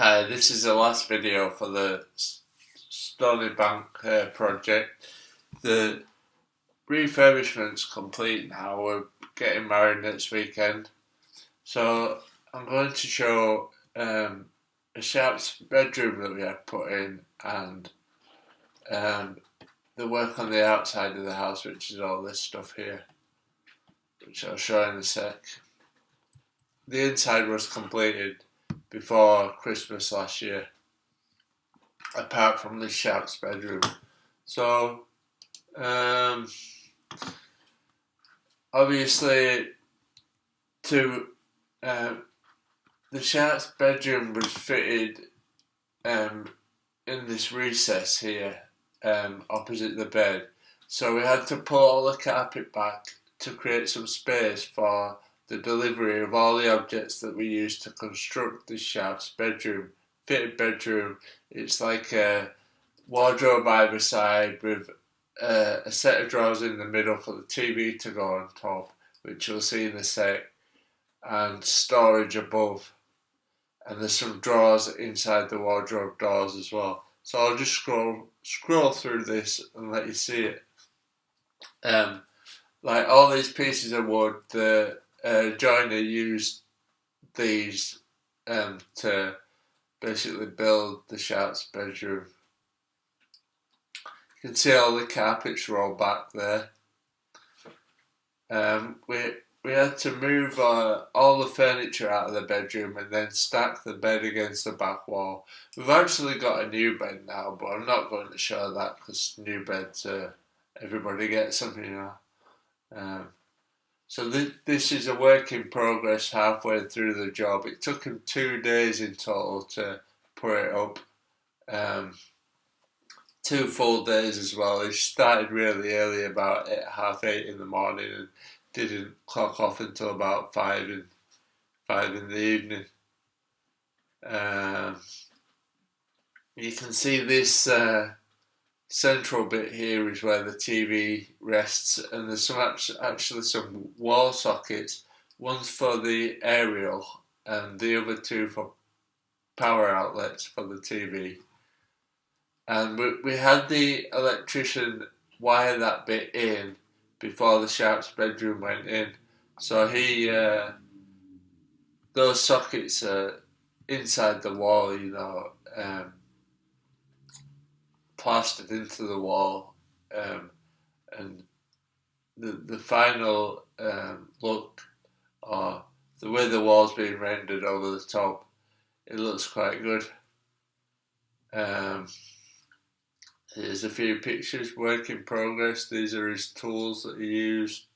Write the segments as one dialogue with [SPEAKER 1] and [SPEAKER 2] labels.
[SPEAKER 1] Hi, this is the last video for the Stoney Bank project. The refurbishment's complete now. We're getting married next weekend. So I'm going to show a Sharp's bedroom that we had put in and the work on the outside of the house, which is all this stuff here, which I'll show in a sec. The inside was completed before Christmas last year, apart from the Sharp's bedroom. So, obviously, the Sharp's bedroom was fitted in this recess here, opposite the bed. So we had to pull all the carpet back to create some space for the delivery of all the objects that we used to construct this Sharp's bedroom. Fitted bedroom. It's like a wardrobe either side with a set of drawers in the middle for the TV to go on top, which you'll see in a sec, and storage above. And there's some drawers inside the wardrobe doors as well. So I'll just scroll through this and let you see it. Like all these pieces of wood, the joiner used these to basically build the Sharp's bedroom. You can see all the carpets roll back there. We had to move all the furniture out of the bedroom and then stack the bed against the back wall. We've actually got a new bed now, but I'm not going to show that because new beds, everybody gets them, you know. So this is a work in progress halfway through the job. It took him 2 days in total to put it up. 2 full days as well. He started really early, about 8:30 in the morning, and didn't clock off until about 5 in the evening. You can see this central bit here is where the TV rests, and there's actually some wall sockets. One's for the aerial and the other 2 for power outlets for the TV. And we had the electrician wire that bit in before the Sharp's bedroom went in. So those sockets are inside the wall, you know, plastered into the wall, and the final look, or the way the wall's being rendered over the top, it looks quite good. Here's a few pictures, work in progress. These are his tools that he used.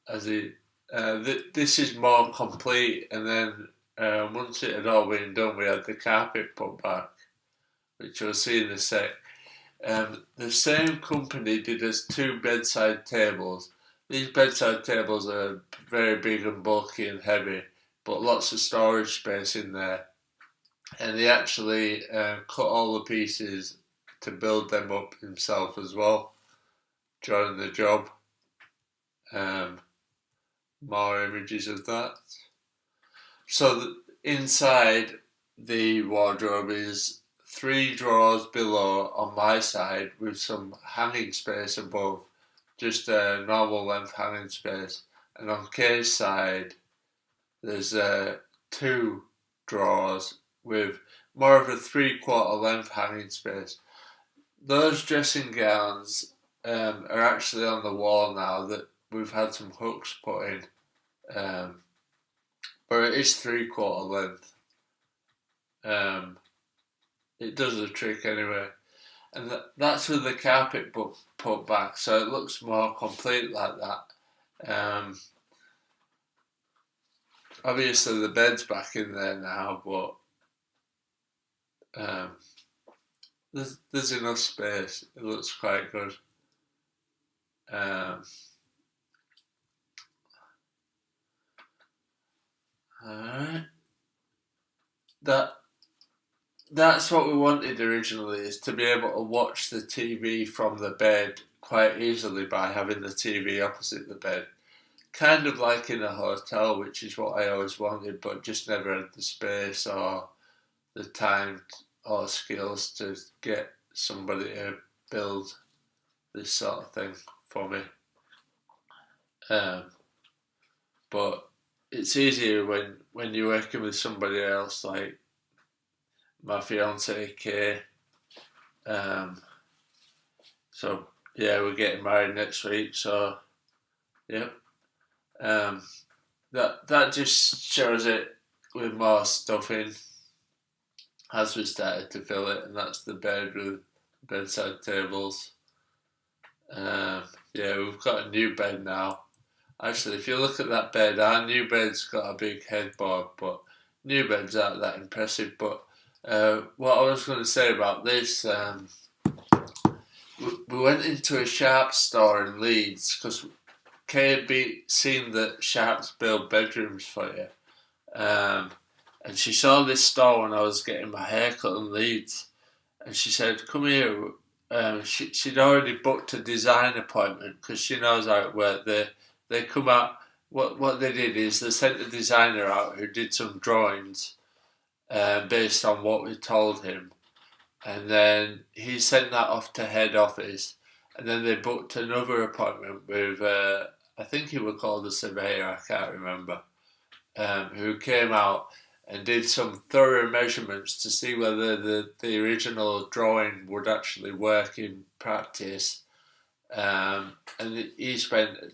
[SPEAKER 1] This is more complete, and then once it had all been done, we had the carpet put back, which you'll see in a sec. The same company did us 2 bedside tables. These bedside tables are very big and bulky and heavy, but lots of storage space in there. And he actually cut all the pieces to build them up himself as well during the job. More images of that. So inside the wardrobe is 3 drawers below on my side with some hanging space above, just a normal length hanging space. And on Kay's side there's 2 drawers with more of a 3/4 length hanging space. Those dressing gowns are actually on the wall now, that we've had some hooks put in, but it is 3/4 length. It does the trick anyway, and that's with the carpet put back, so it looks more complete like that. Obviously the bed's back in there now, but there's enough space. It looks quite good. Alright. That's what we wanted originally, is to be able to watch the TV from the bed quite easily by having the TV opposite the bed. kind of like in a hotel, which is what I always wanted, but just never had the space or the time or skills to get somebody to build this sort of thing for me. Um, but it's easier when you're working with somebody else, like my fiance Kay. Um, so yeah, we're getting married next week. So yeah, um, that just shows it with more stuff in as we started to fill it, and that's the bed with bedside tables. Yeah, we've got a new bed now. Actually, if you look at that bed, our new bed's got a big headboard, but new beds aren't that impressive. But what I was going to say about this, we went into a Sharps store in Leeds because Kay had seen that Sharps build bedrooms for you. And she saw this store when I was getting my hair cut in Leeds. And she said, come here. She'd already booked a design appointment because she knows how it worked. They come out, what they did is they sent a designer out who did some drawings based on what we told him. And then he sent that off to head office. And then they booked another appointment with, I think he was called a surveyor, I can't remember, who came out and did some thorough measurements to see whether the original drawing would actually work in practice. And he spent a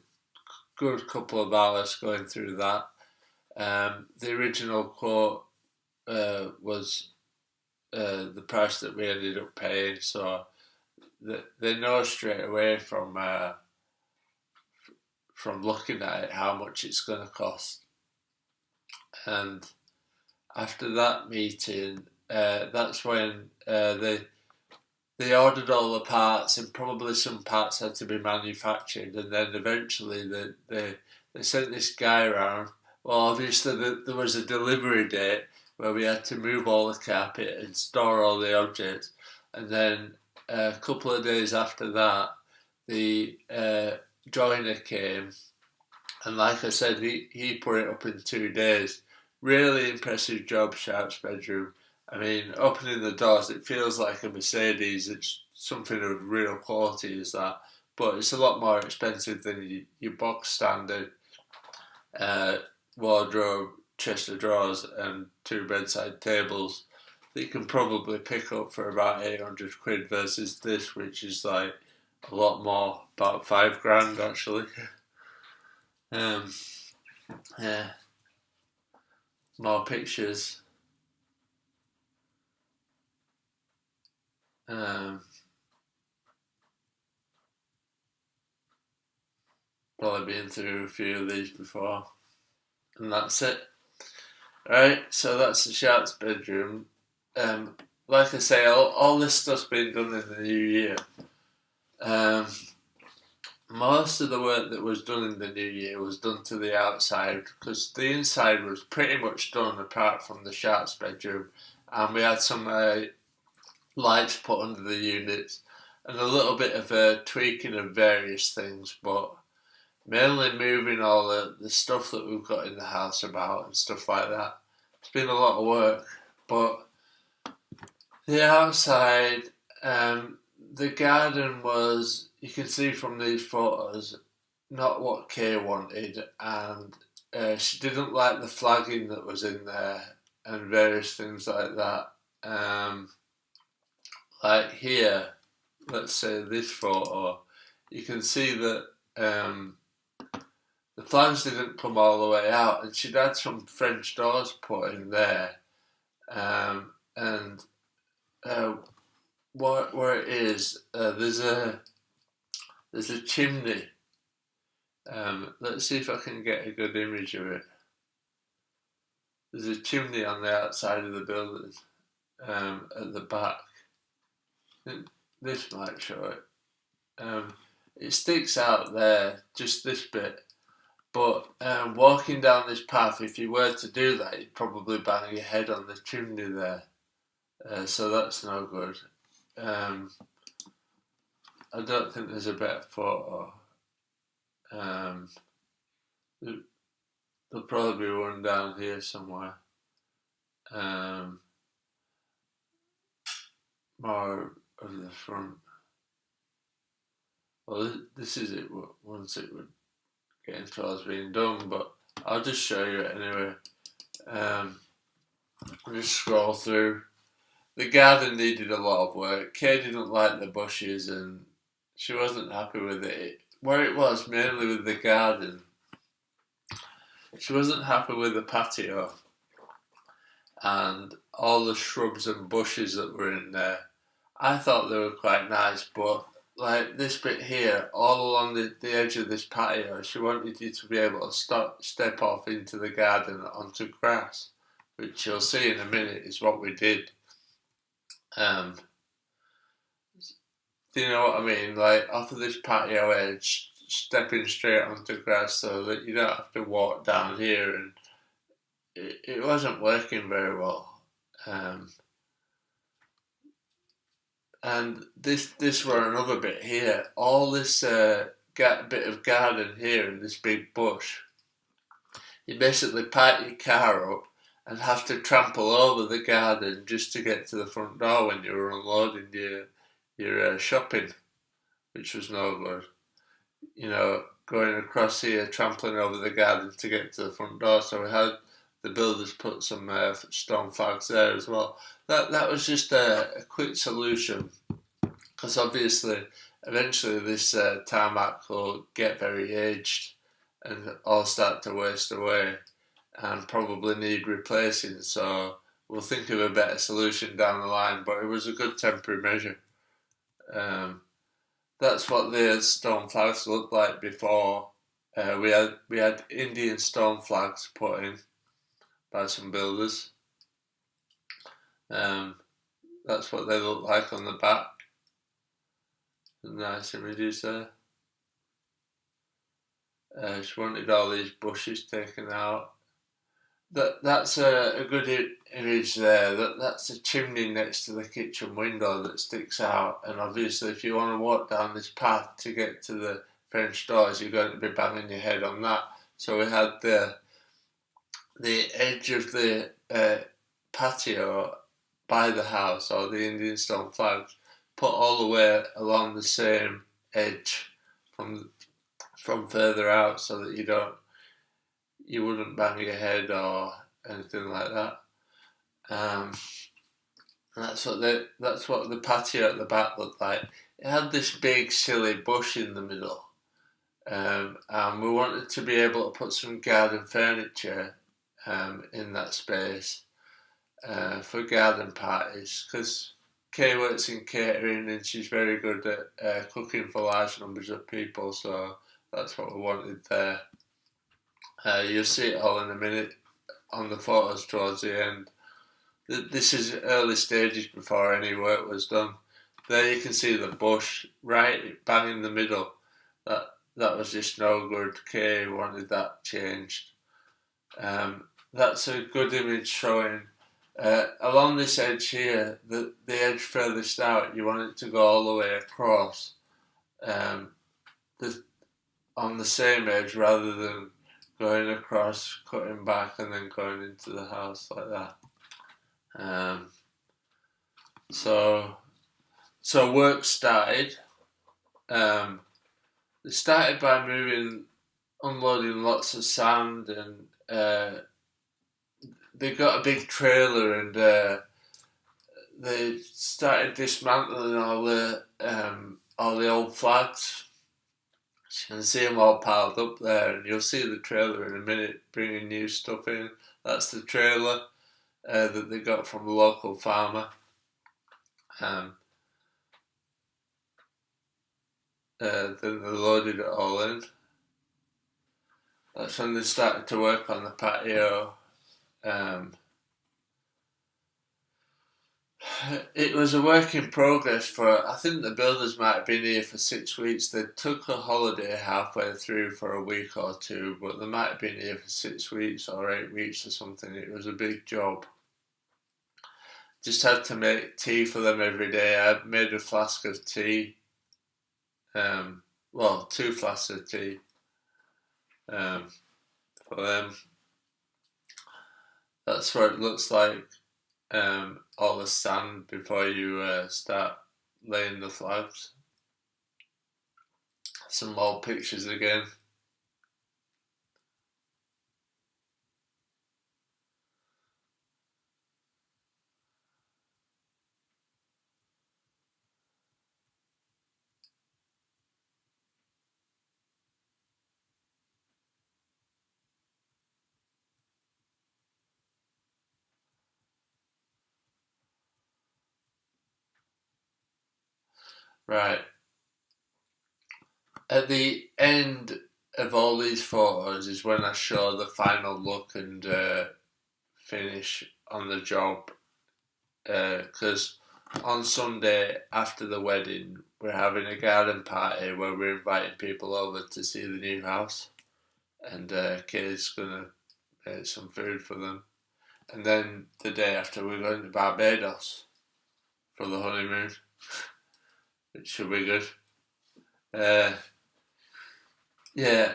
[SPEAKER 1] good couple of hours going through that. The original quote was the price that we ended up paying, so they know straight away from looking at it how much it's going to cost. And after that meeting, that's when they ordered all the parts, and probably some parts had to be manufactured, and then eventually they sent this guy around. Well, obviously there was a delivery date where we had to move all the carpet and store all the objects, and then a couple of days after that, the joiner came, and like I said, he put it up in 2 days. Really impressive job, Sharp's bedroom. I mean, opening the doors, it feels like a Mercedes. It's something of real quality, is that. But it's a lot more expensive than your box standard wardrobe, chest of drawers, and 2 bedside tables that you can probably pick up for about 800 quid versus this, which is like a lot more, about 5 grand actually. Yeah, more pictures. Probably been through a few of these before, and that's it. Right, so that's the Sharp's bedroom. Like I say, all this stuff's been done in the new year. Most of the work that was done in the new year was done to the outside because the inside was pretty much done apart from the Sharp's bedroom, and we had some lights put under the units and a little bit of tweaking of various things, but mainly moving all the stuff that we've got in the house about and stuff like that. It's been a lot of work, but the outside, the garden was, you can see from these photos, not what Kay wanted, and she didn't like the flagging that was in there and various things like that. Like here, let's say this photo, you can see that the flange didn't come all the way out, and she'd had some French doors put in there, and where it is, there's a chimney. Let's see if I can get a good image of it. There's a chimney on the outside of the building, at the back. This might show it. It sticks out there, just this bit. But walking down this path, if you were to do that, you'd probably bang your head on the chimney there. So that's no good. I don't think there's a better photo. There'll probably be one down here somewhere. More of the front. Well, this is it once it would getting towards being done, but I'll just show you it anyway. I'll just scroll through. The garden needed a lot of work. Kay didn't like the bushes and she wasn't happy with it. Where it was mainly with the garden, she wasn't happy with the patio and all the shrubs and bushes that were in there. I thought they were quite nice, but like this bit here, all along the edge of this patio, she wanted you to be able to step off into the garden onto grass, which you'll see in a minute is what we did. Do you know what I mean? Like off of this patio edge, stepping straight onto grass so that you don't have to walk down here, and it wasn't working very well. And this were another bit here. All this bit of garden here and this big bush. You basically park your car up and have to trample over the garden just to get to the front door when you were unloading your shopping, which was no good. You know, going across here, trampling over the garden to get to the front door. So we had the builders put some stone flags there as well. That was just a quick solution, because obviously eventually this tarmac will get very aged and all start to waste away and probably need replacing, so we'll think of a better solution down the line, but it was a good temporary measure. That's what the stone flags looked like before. We had Indian stone flags put in by some builders. That's what they look like on the back. Nice images there. She wanted all these bushes taken out. That's a good image there. That's a chimney next to the kitchen window that sticks out. And obviously, if you want to walk down this path to get to the French doors, you're going to be banging your head on that. So we had the edge of the patio by the house, or the Indian stone flags, put all the way along the same edge from further out, so that you wouldn't bang your head or anything like that. That's what the patio at the back looked like. It had this big silly bush in the middle, and we wanted to be able to put some garden furniture in that space for garden parties, because Kay works in catering and she's very good at cooking for large numbers of people, so that's what we wanted there. You'll see it all in a minute on the photos towards the end. This is early stages before any work was done. There you can see the bush right bang in the middle. That was just no good. Kay wanted that changed. That's a good image showing along this edge here, the edge furthest out, you want it to go all the way across on the same edge, rather than going across, cutting back and then going into the house like that. So work started. They started by unloading lots of sand, and they got a big trailer, and they started dismantling all the old flags. You can see them all piled up there, and you'll see the trailer in a minute bringing new stuff in. That's the trailer that they got from the local farmer. Then they loaded it all in. That's when they started to work on the patio. It was a work in progress for, I think the builders might have been here for 6 weeks. They took a holiday halfway through for a week or two, but they might have been here for 6 weeks or 8 weeks or something. It was a big job. Just had to make tea for them every day. I made a flask of tea. 2 flasks of tea. But that's what it looks like. All the sand before you start laying the flags. Some more pictures again. Right. At the end of all these photos is when I show the final look and finish on the job. Because on Sunday after the wedding, we're having a garden party where we're inviting people over to see the new house, and Kay's gonna make some food for them. And then the day after, we're going to Barbados for the honeymoon, which should be good. Uh, yeah,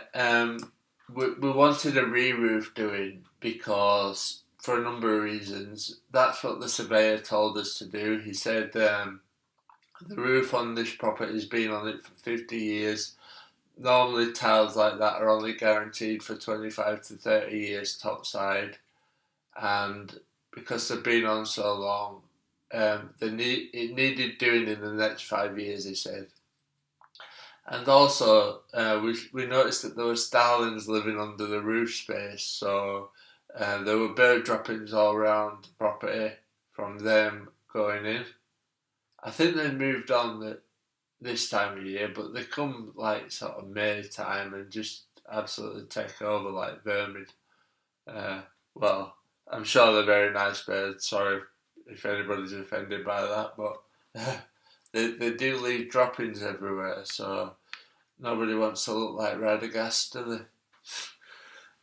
[SPEAKER 1] we wanted a re-roof doing because, for a number of reasons, that's what the surveyor told us to do. He said the roof on this property has been on it for 50 years. Normally tiles like that are only guaranteed for 25 to 30 years topside, and because they've been on so long, it needed doing in the next 5 years, he said. And also, we noticed that there were starlings living under the roof space, so there were bird droppings all around the property from them going in. I think they moved on this time of year, but they come like sort of May time and just absolutely take over like vermin. Uh, well, I'm sure they're very nice birds. Sorry if anybody's offended by that, but they do leave droppings everywhere, so nobody wants to look like Radagast, do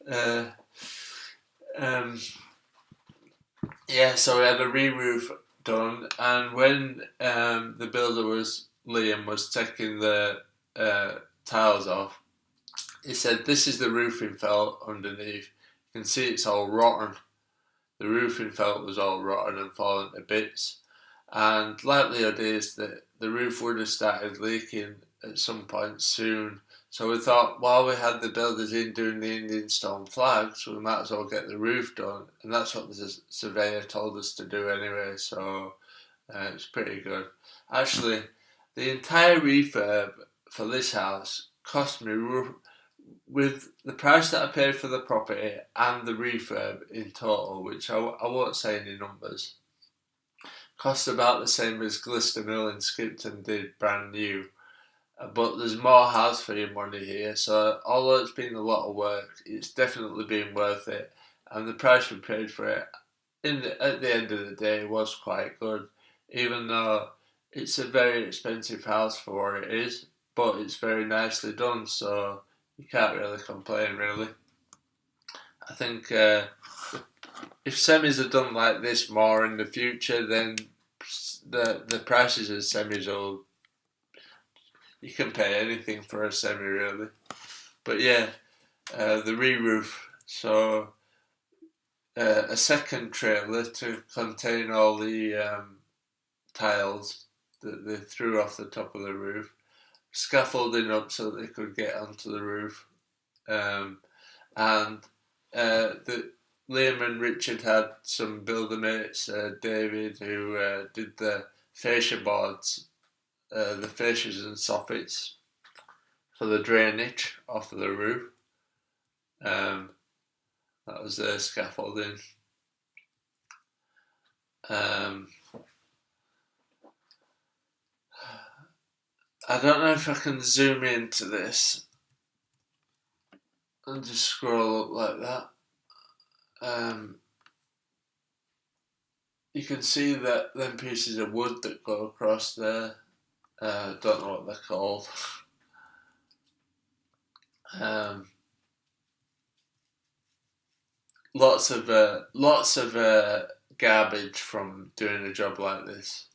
[SPEAKER 1] they? Yeah, so we had a re-roof done, and when the builder Liam was taking the tiles off, he said, "This is the roofing felt underneath. You can see it's all rotten. The roofing felt was all rotten and falling to bits, and likelihood is that the roof would have started leaking at some point soon. So we thought, while we had the builders in doing the Indian stone flags, we might as well get the roof done, and that's what the surveyor told us to do anyway, so it's pretty good. Actually, the entire refurb for this house cost me, with the price that I paid for the property and the refurb in total, which I won't say any numbers, cost about the same as Glister Mill in Skipton did brand new. But there's more house for your money here, so although it's been a lot of work, it's definitely been worth it. And the price we paid for it, at the end of the day, was quite good, even though it's a very expensive house for what it is, but it's very nicely done, so you can't really complain, really. I think if semis are done like this more in the future, then the prices of semis will, you can pay anything for a semi, really. But yeah, the re-roof. So a second trailer to contain all the tiles that they threw off the top of the roof, scaffolding up so that they could get onto the roof, and the Liam and Richard had some builder mates, David, who did the fascia boards, the fascias and soffits for the drainage off of the roof. That was their scaffolding. I don't know if I can zoom into this and just scroll up like that. You can see that them pieces of wood that go across there. Don't know what they're called. Lots of garbage from doing a job like this.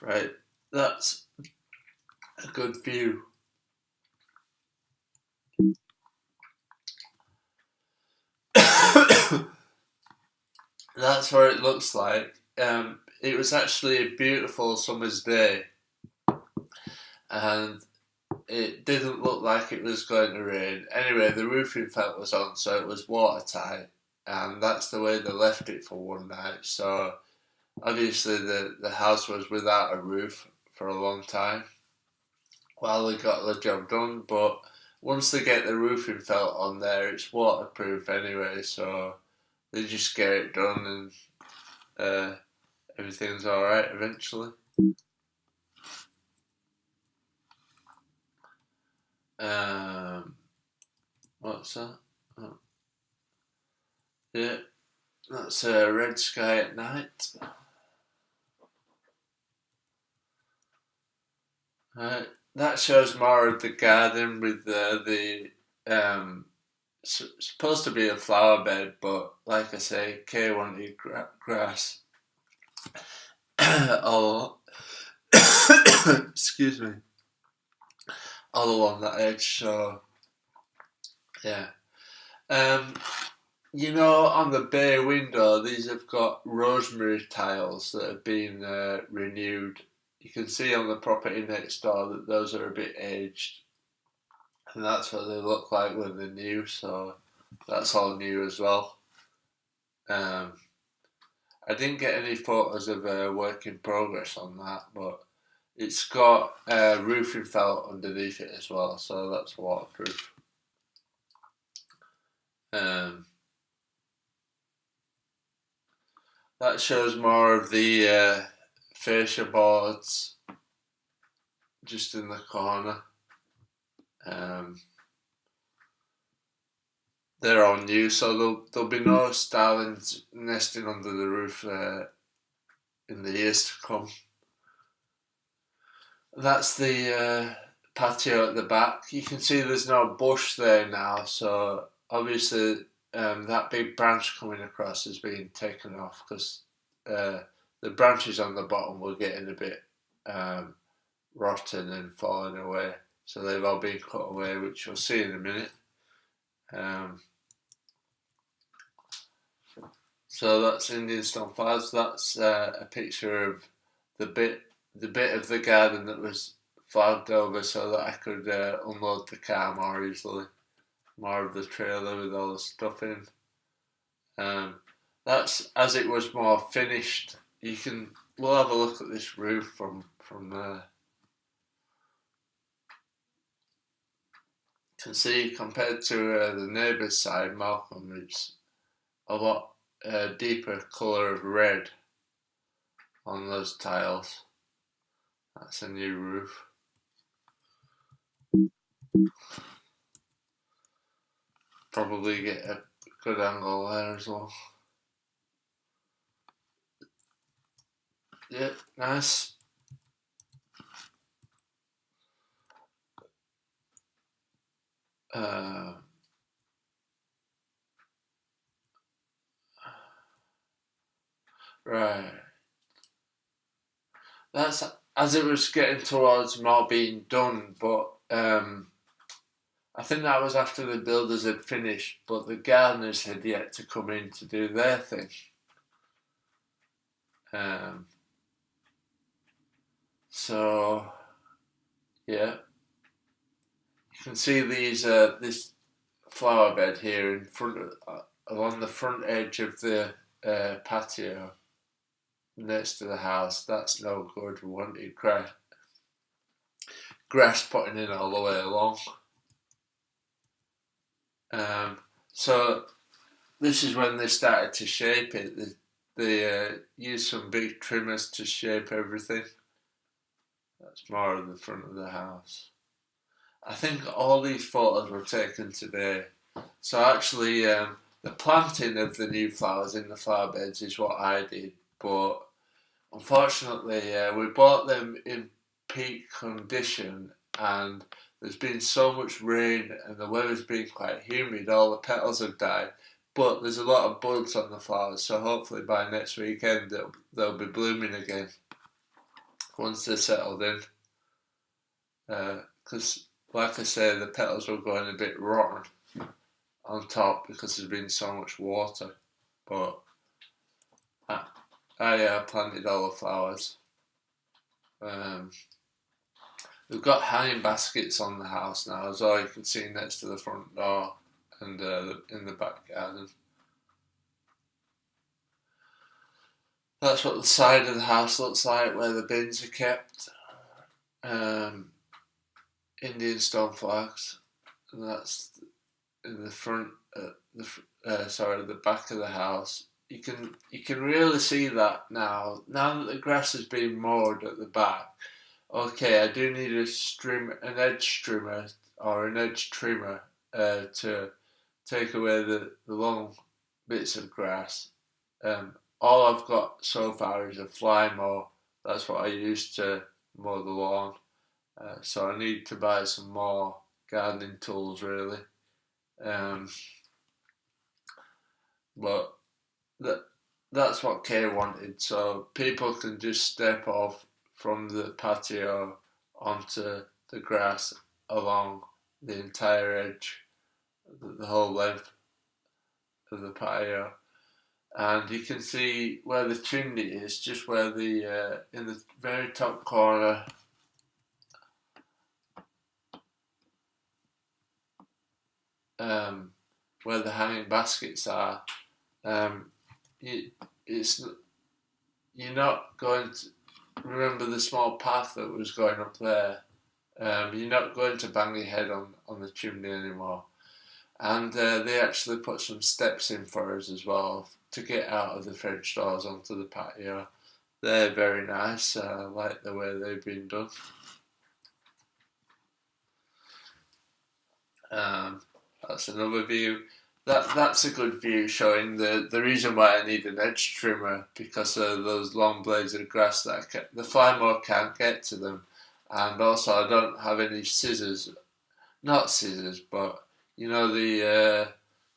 [SPEAKER 1] Right, that's a good view. That's what it looks like. It was actually a beautiful summer's day, and it didn't look like it was going to rain. Anyway, the roofing felt was on, so it was watertight, and that's the way they left it for one night. So obviously the house was without a roof for a long time while they got the job done, but once they get the roofing felt on there, it's waterproof anyway, so they just get it done and everything's alright eventually. What's that? Oh, yeah, that's a red sky at night. That shows more of the garden with supposed to be a flower bed, but like I say, Kay wanted grass all excuse me, all along that edge. So yeah, um, on the bay window, these have got rosemary tiles that have been renewed. You can see on the property next door that those are a bit aged, and that's what they look like when they're new. So that's all new as well. Um, I didn't get any photos of work in progress on that, but it's got roofing felt underneath it as well, so that's waterproof. Um, that shows more of the fascia boards just in the corner. They're all new, so there'll be no starlings nesting under the roof in the years to come. That's the patio at the back. You can see there's no bush there now, so obviously that big branch coming across is being taken off because the branches on the bottom were getting a bit rotten and falling away. So they've all been cut away, which you'll see in a minute. So that's Indian stone flowers. That's a picture of the bit of the garden that was flagged over so that I could unload the car more easily. More of the trailer with all the stuff in. That's as it was more finished. We'll have a look at this roof from there. You can see compared to the neighbour's side, Malcolm, it's a lot deeper colour of red on those tiles. That's a new roof. Probably get a good angle there as well. Yeah, nice. Right. That's as it was getting towards more being done, but I think that was after the builders had finished, but the gardeners had yet to come in to do their thing. So yeah, you can see this flower bed here in front along the front edge of the patio next to the house. That's no good. We wanted grass putting in all the way along. So this is when they started to shape it. They used some big trimmers to shape everything. That's more of the front of the house. I think all these photos were taken today. So actually, the planting of the new flowers in the flower beds is what I did, but unfortunately, we bought them in peak condition, and there's been so much rain and the weather's been quite humid, all the petals have died, but there's a lot of buds on the flowers, so hopefully by next weekend they'll be blooming again once they're settled in. Because, like I say, the petals were going a bit rotten on top because there's been so much water. But I planted all the flowers. We've got hanging baskets on the house now as well. You can see next to the front door and in the back garden. That's what the side of the house looks like, where the bins are kept. Indian stone flags, and that's in the front. The back of the house. You can really see that now. Now that the grass has been mowed at the back. Okay, I do need an edge trimmer or an edge trimmer to take away the long bits of grass. All I've got so far is a fly mower. That's what I use to mow the lawn. So I need to buy some more gardening tools, really. But that's what Kay wanted. So people can just step off from the patio onto the grass along the entire edge, the whole length of the patio. And you can see where the chimney is, just where in the very top corner, where the hanging baskets are. You're not going to remember the small path that was going up there. You're not going to bang your head on the chimney anymore. And they actually put some steps in for us as well to get out of the French doors onto the patio. They're very nice. I like the way they've been done. That's another view. That's a good view showing the reason why I need an edge trimmer, because of those long blades of grass that the fly mower can't get to them, and also I don't have any scissors. Not scissors, but you know the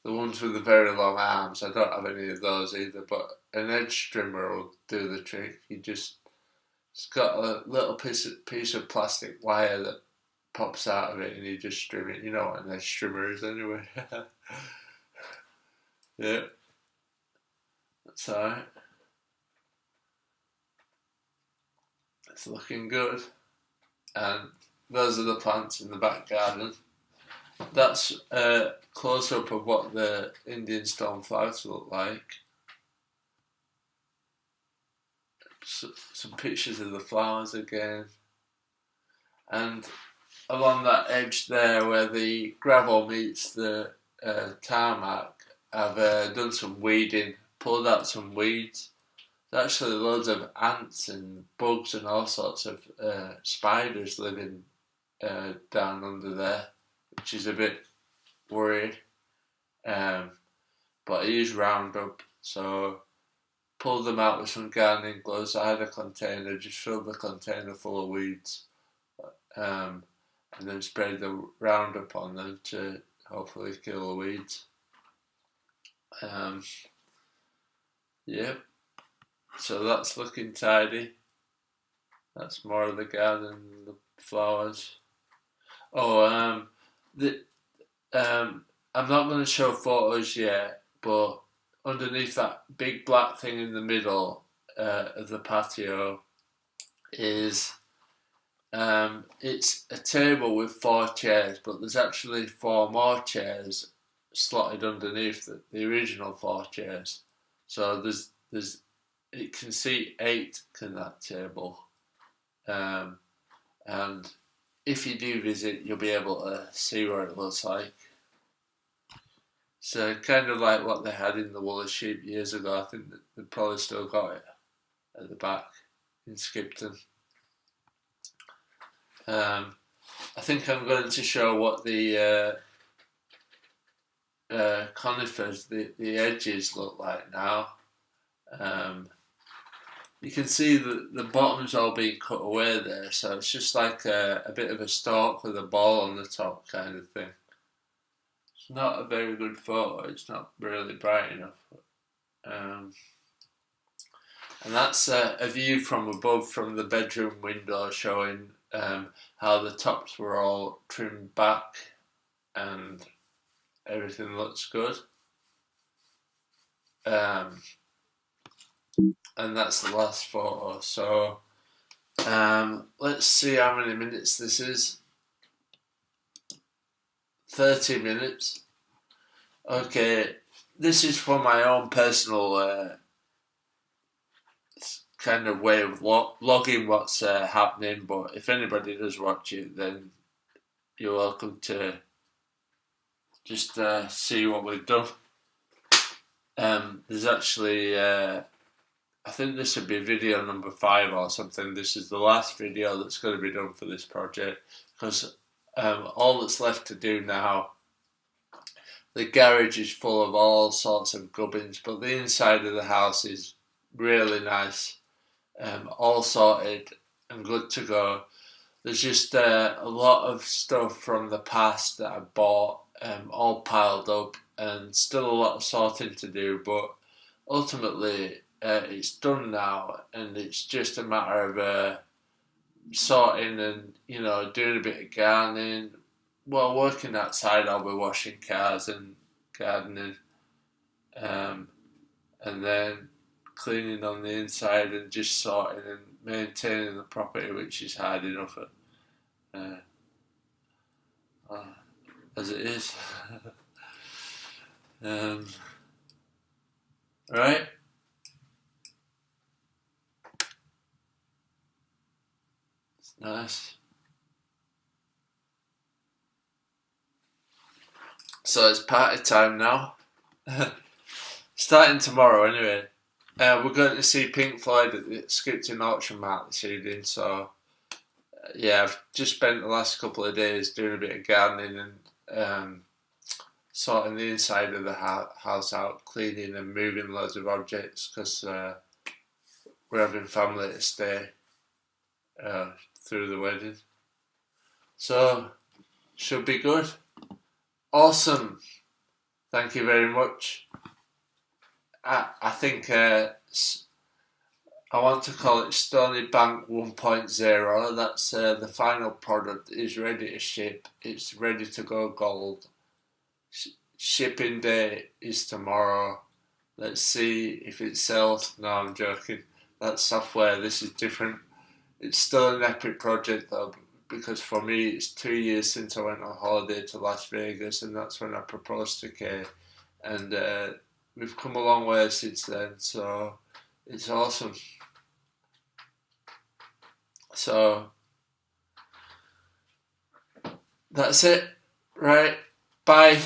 [SPEAKER 1] ones with the very long arms. I don't have any of those either. But an edge trimmer will do the trick. It's got a little piece of plastic wire that pops out of it, and you just trim it. You know what an edge trimmer is, anyway. Yeah, that's alright. It's looking good. And those are the plants in the back garden. That's a close-up of what the Indian stone flags look like. Some pictures of the flowers again. And along that edge there where the gravel meets the tarmac, I've done some weeding, pulled out some weeds. There's actually loads of ants and bugs and all sorts of spiders living down under there, which is a bit worrying. But I use Roundup, so pulled them out with some gardening gloves. I had a container, just filled the container full of weeds, and then sprayed the Roundup on them to hopefully kill the weeds. Yep. So that's looking tidy. That's more of the garden, the flowers. I'm not going to show photos yet, but underneath that big black thing in the middle of the patio is it's a table with 4 chairs, but there's actually 4 more chairs slotted underneath the original 4 chairs. So it can seat 8 in that table, and if you do visit, you'll be able to see what it looks like. So kind of like what they had in the Woolly Sheep years ago. I think that they've probably still got it at the back in Skipton. I think I'm going to show what the conifers, the edges look like now. You can see that the bottom's all being cut away there, so it's just like a bit of a stalk with a ball on the top kind of thing. It's not a very good photo, it's not really bright enough. And that's a view from above, from the bedroom window, showing how the tops were all trimmed back and everything looks good. And that's the last photo. So let's see how many minutes this is. 30 minutes. Okay, this is for my own personal kind of way of logging what's happening, but if anybody does watch it, then you're welcome to just see what we've done. There's actually, I think this would be video number 5 or something. This is the last video that's going to be done for this project, because all that's left to do now, the garage is full of all sorts of gubbins, but the inside of the house is really nice, all sorted and good to go. There's just a lot of stuff from the past that I bought, all piled up, and still a lot of sorting to do, but ultimately it's done now, and it's just a matter of sorting and, you know, doing a bit of gardening. Well, working outside, I'll be washing cars and gardening, and then cleaning on the inside and just sorting and maintaining the property, which is hard enough as it is. Right? It's nice. So it's party time now. Starting tomorrow, anyway. We're going to see Pink Floyd at the Skipton Auction Mart this evening, so yeah, I've just spent the last couple of days doing a bit of gardening and sorting the inside of the house out, cleaning and moving loads of objects, because we're having family to stay through the wedding. So, should be good. Awesome. Thank you very much. I think I want to call it Stoney Bank 1.0. That's the final product is ready to ship. It's ready to go gold. Shipping day is tomorrow. Let's see if it sells. No, I'm joking. That's software. This is different. It's still an epic project though, because for me it's 2 years since I went on holiday to Las Vegas, and that's when I proposed to Kay, and we've come a long way since then, so it's awesome. So that's it. Right. Bye.